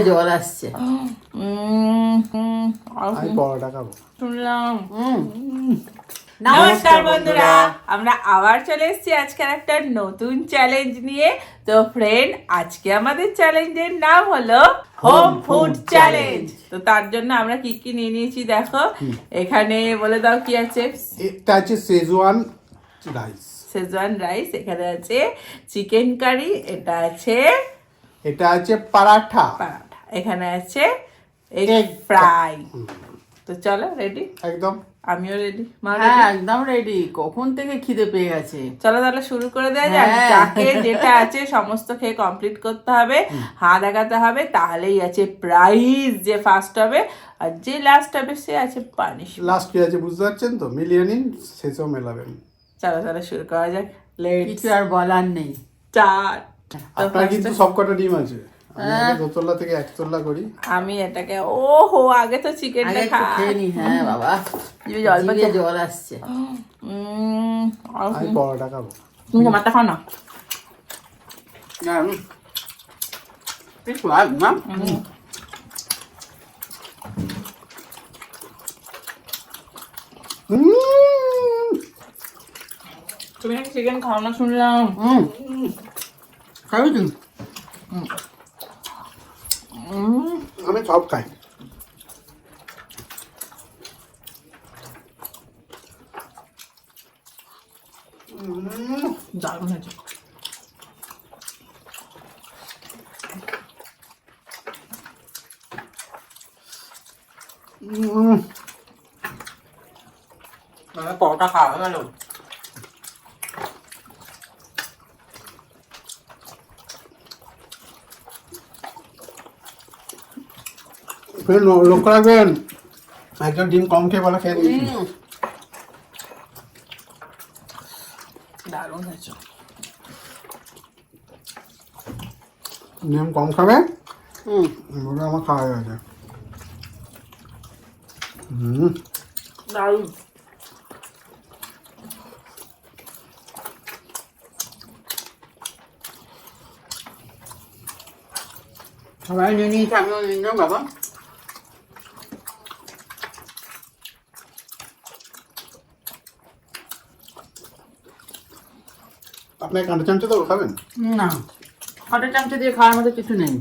জল আসছে। শুনলাম। নমস্কার বন্ধুরা, আমরা আবার চলে এসেছি আজকের একটা নতুন চ্যালেঞ্জ নিয়ে। তো ফ্রেন্ড, আজকে আমাদের চ্যালেঞ্জের নাম হলো হোম ফুড চ্যালেঞ্জ। তো তার জন্য আমরা কি কি নিয়ে নিয়েছি দেখো। এখানে বলে দাও কি আছে। এটা আছে শেজওয়ান রাইস, এখানে আছে চিকেন কারি, এটা আছে পরাঠা, এখানে আছে এগ ফ্রাই। তো চলো রেডি? একদম। আমিও রেডি। হ্যাঁ একদম রেডি, কখন থেকে খিদে পেয়ে গেছে। চলো তাহলে শুরু করে দেওয়া যাক। যাকে যেটা আছে সমস্ত খেয়ে কমপ্লিট করতে হবে, হাঁ দেখাতে হবে, তাহলেই আছে প্রাইজ। যে ফার্স্ট হবে আর যে লাস্ট হবে সে আছে পানিশমেন্ট। লাস্ট কি আছে বুঝতে পারছেন তো? মিলিয়ে নিন, শেষেও মেলাবেন। চলো তাহলে শুরু করা যাক। কিছু আর বলার নেই। স্টার্ট। আপনার কিন্তু সবকটা ডিম আছে। আমি দোতলা থেকে একতলা করি। আমি এটাকে ওহো আগে তো চিকেনটা খেয়ে নি। হ্যাঁ বাবা, জল আসছে। আমি পরোটা খাবো। তুমি মাথা খাও না। তুমি নাকি চিকেন খাও না শুনলাম। খাবি তুই? আমি সব খাই। দারুণ হয়েছে। পরোটা খাওয়া গেল। লক্ষ্য রাখবেন, একজন ডিম কম খেয়ে বলা খেয়ে দিয়েছি। দারুণ হয়েছে। ডিম কম খাবে, আমার খাওয়া হয়ে গেছে। দারুণ। সবাই নিয়ে নিয়েছে, আমিও নিয়ে নেব বাবা। আপনার কাঁটা চামচে তো খাবেন না, কাঁটা চামচা দিয়ে খাওয়ার মতো কিছু নেই।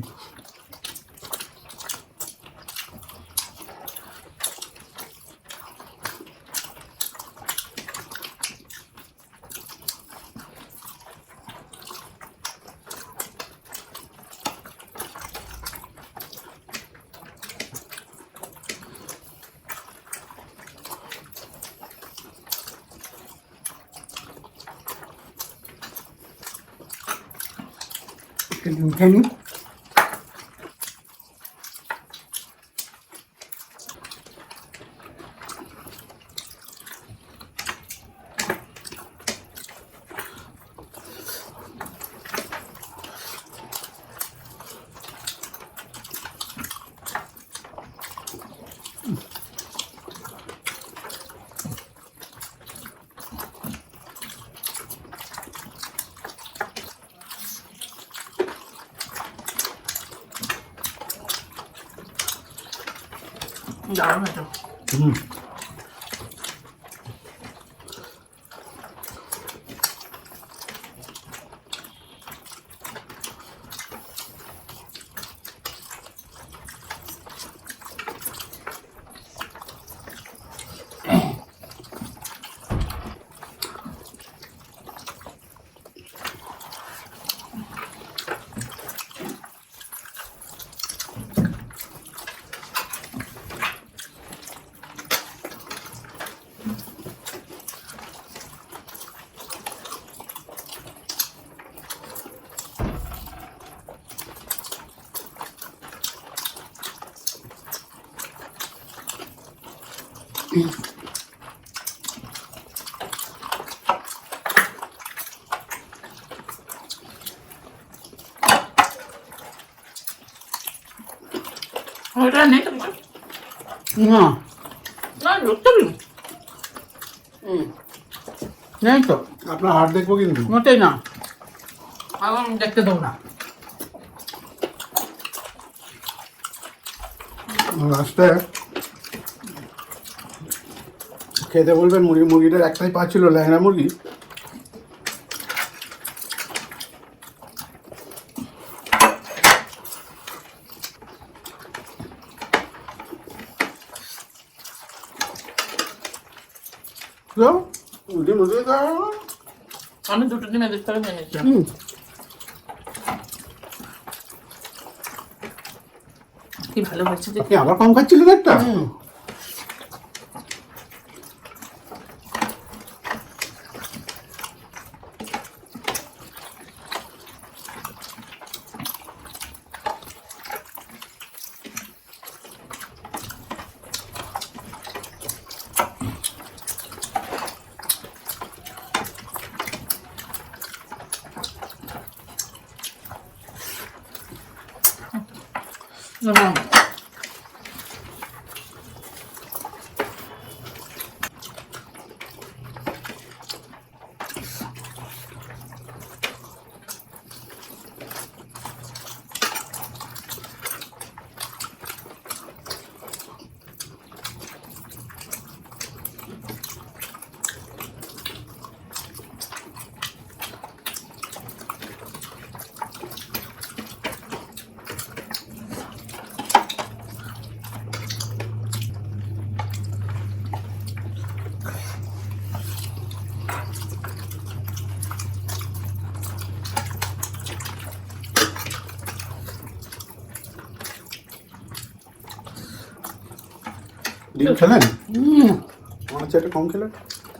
উঠে নি। দারুণ হয়েছে। ওটা নেই তো না না লুকতে পারি নেই তো, আপনার হাট দেখবো কিন্তু মোটেই না। এখন দেখতে দাও না। লাস্টে খেতে বলবেন মুরগিটার একটাই পা ছিল, ল্যাংড়া মুরগি। আমি দুটো ডিম এদের থেকে নিয়ে নিচ্ছি। কি ভালো হচ্ছে যে আপনি আবার কম খাচ্ছিলেন একটা? ডিম খেলেন? মনে হচ্ছে একটা কম খেলেন।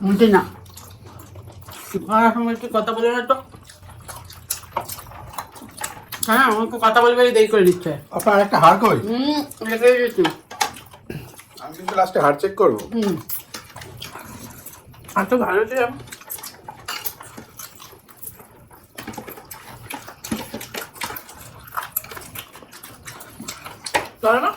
মুলটি না আর সময় একটু কথা বলে না তো। হ্যাঁ আমাকে কথা বলবে দেরি করে দিচ্ছে। আপনার একটা হাড় কই? লেগে গেছি। আমি কিন্তু লাস্টে হাড় চেক করবো। আর তো ভালো ছিল। চলো না?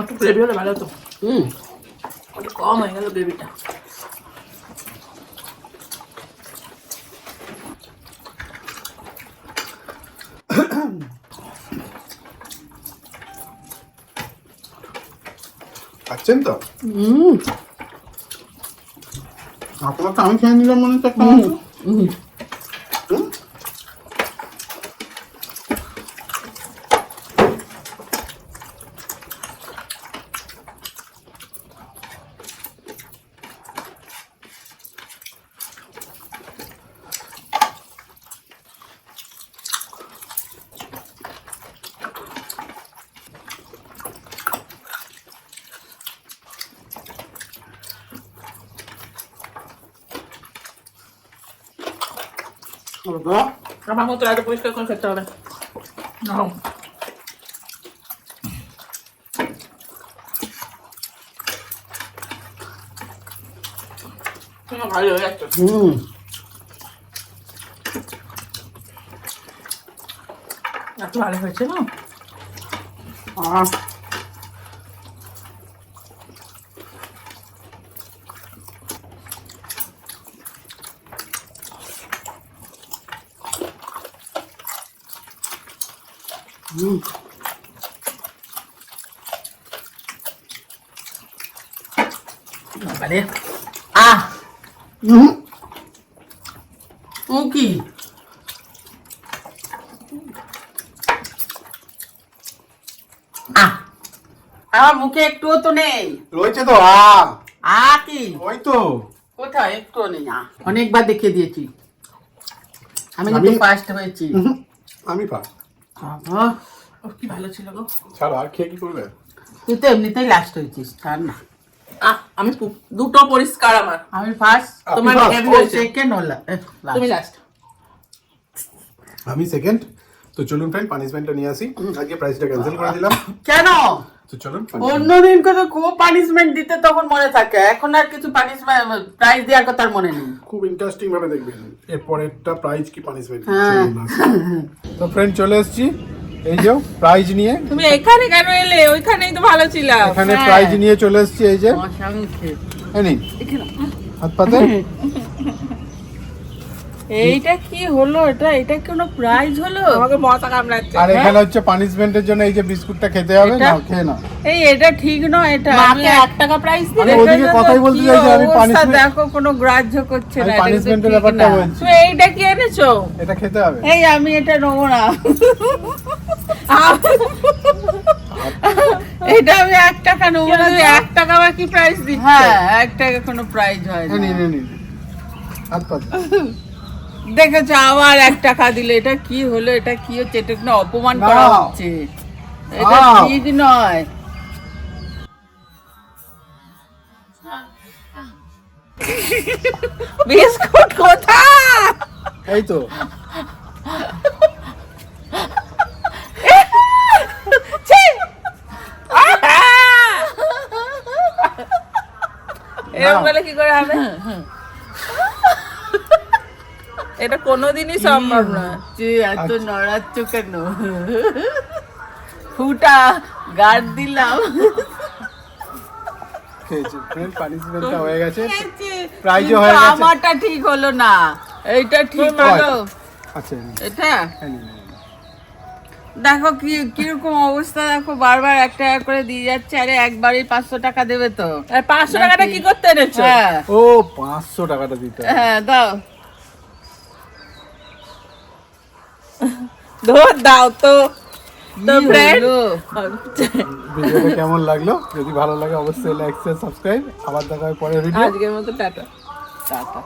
একটু গ্রেভি হলে ভালো হতো। একটু কম হয়ে গেল গ্রেভিটা। খাচ্ছেন তো? আপনার তো আমি খেয়ে নিলাম মনে হচ্ছে একটা মাংস। আমার মতো এত পরিষ্কার করে খেতে হবে। নাও ভালো হয়ে যাচ্ছে। এত ভালো হয়েছে না? বাবারে ও কি আমার মুখে একটুও তো নেই। রয়েছে তো কি ওই তো কোথায় একটুও নেই। অনেকবার দেখিয়ে দিয়েছি আমি কিন্তু ফার্স্ট হয়েছি। আমি ফার্স্ট। কি ভালো ছিল গো। ছাড়ো, আর খেয়ে কি করবে? তুই তো এমনিতেই লাস্ট হয়েছিস। ছাড় না। আমি দুটো পরিষ্কার আমার। আমি ফার্স্ট, তোমার first? হেভি হয়েছে। সেকেন্ড হলো তুমি লাস্ট। আমি সেকেন্ড, তো তো চলুন ফ্রেন্ড পানিশমেন্টটা নিয়ে আসি। আজকে প্রাইসটা ক্যান্সেল করে দিলাম। কেন তো চলুন অন্যদিনকে তো খুব পানিশমেন্ট দিতে তখন মনে থাকে, এখন আর কিছু পানিশমেন্ট প্রাইজ দেওয়ার কথা আর মনে নেই। খুব ইন্টারেস্টিং ভাবে দেখবেন এর পরেরটা প্রাইজ কি পানিশমেন্ট। হ্যাঁ। তো ফ্রেন্ড চলে এসেছি এই যে প্রাইজ নিয়ে। তুমি এখানে কেন এলে? ওইখানেই তো ভালো ছিল। এখানে প্রাইজ নিয়ে চলে এসেছি এই যে। এই নিন হাত পাতে। এইটা কি হলো? এটা কোনো প্রাইজ হলো? আমাকে মাথা কামড়াচ্ছে। আর এখানে হচ্ছে পানিশমেন্টের জন্য এই যে বিস্কুটটা খেতে হবে, এটা? না খেয়ে নাও। এটা ঠিক নয়। এটা মাকে 1 টাকা প্রাইজ আমি দিলে ওদিকে কথাই বলতে চাইছি, আমি পানিশমেন্ট দেখো কোনো গ্রাহ্য করছে না। আমি এটা কিন্তু পানিশমেন্টের ঠিক ব্যাপারটা না। বলছি। তুমি এইটা কি এনেছো? এটা খেতে হবে। আমি এটা নেবো না। এটা আমি 1 টাকা নেবো না। 1 টাকা আবার কি প্রাইস দিচ্ছ? হ্যাঁ 1 টাকা কোনো প্রাইজ হয় না। এই নিন, এই নিন। হাত পাতে। দেখেছো আবার 1 টাকা দিলে। এটা কি হলো? এটা কি হচ্ছে? এটা কোনো অপমান করা নাও। হচ্ছে। এটা নাও। ঠিক নয়। বিস্কুট কোথায়? এই তো ছি! এরকম বলে কি করে হবে? এটা কোনোদিনই সম্ভব না। এত নড়াচ্ছ কেন? ফুটা গার্ড দিলাম। খেয়েছি ফ্রেন্ড, পানিশমেন্টটা হয়ে গেছে, প্রাইজও হয়ে কিন্তু গেছে। আমারটা ঠিক হলো না। এইটা ঠিক হলো। আচ্ছা এই নিন, এটা এই নিন, এই নিন। দেখো কি কিরকম অবস্থা, দেখো বারবার 1 টাকা করে দিয়ে যাচ্ছে। আরে একবারই 500 টাকা দেবে তো। 500 টাকাটা কি করতে এনেছো? ও 500 টাকাটা দিতে হবে। হ্যাঁ দাও দাও তো। তো ফ্রেন্ড ভিডিওটা কেমন লাগলো? যদি ভালো লাগে অবশ্যই লাইক শেয়ার সাবস্ক্রাইব। আবার দেখা হবে পরের ভিডিও। আজকের মতো টাটা টাটা।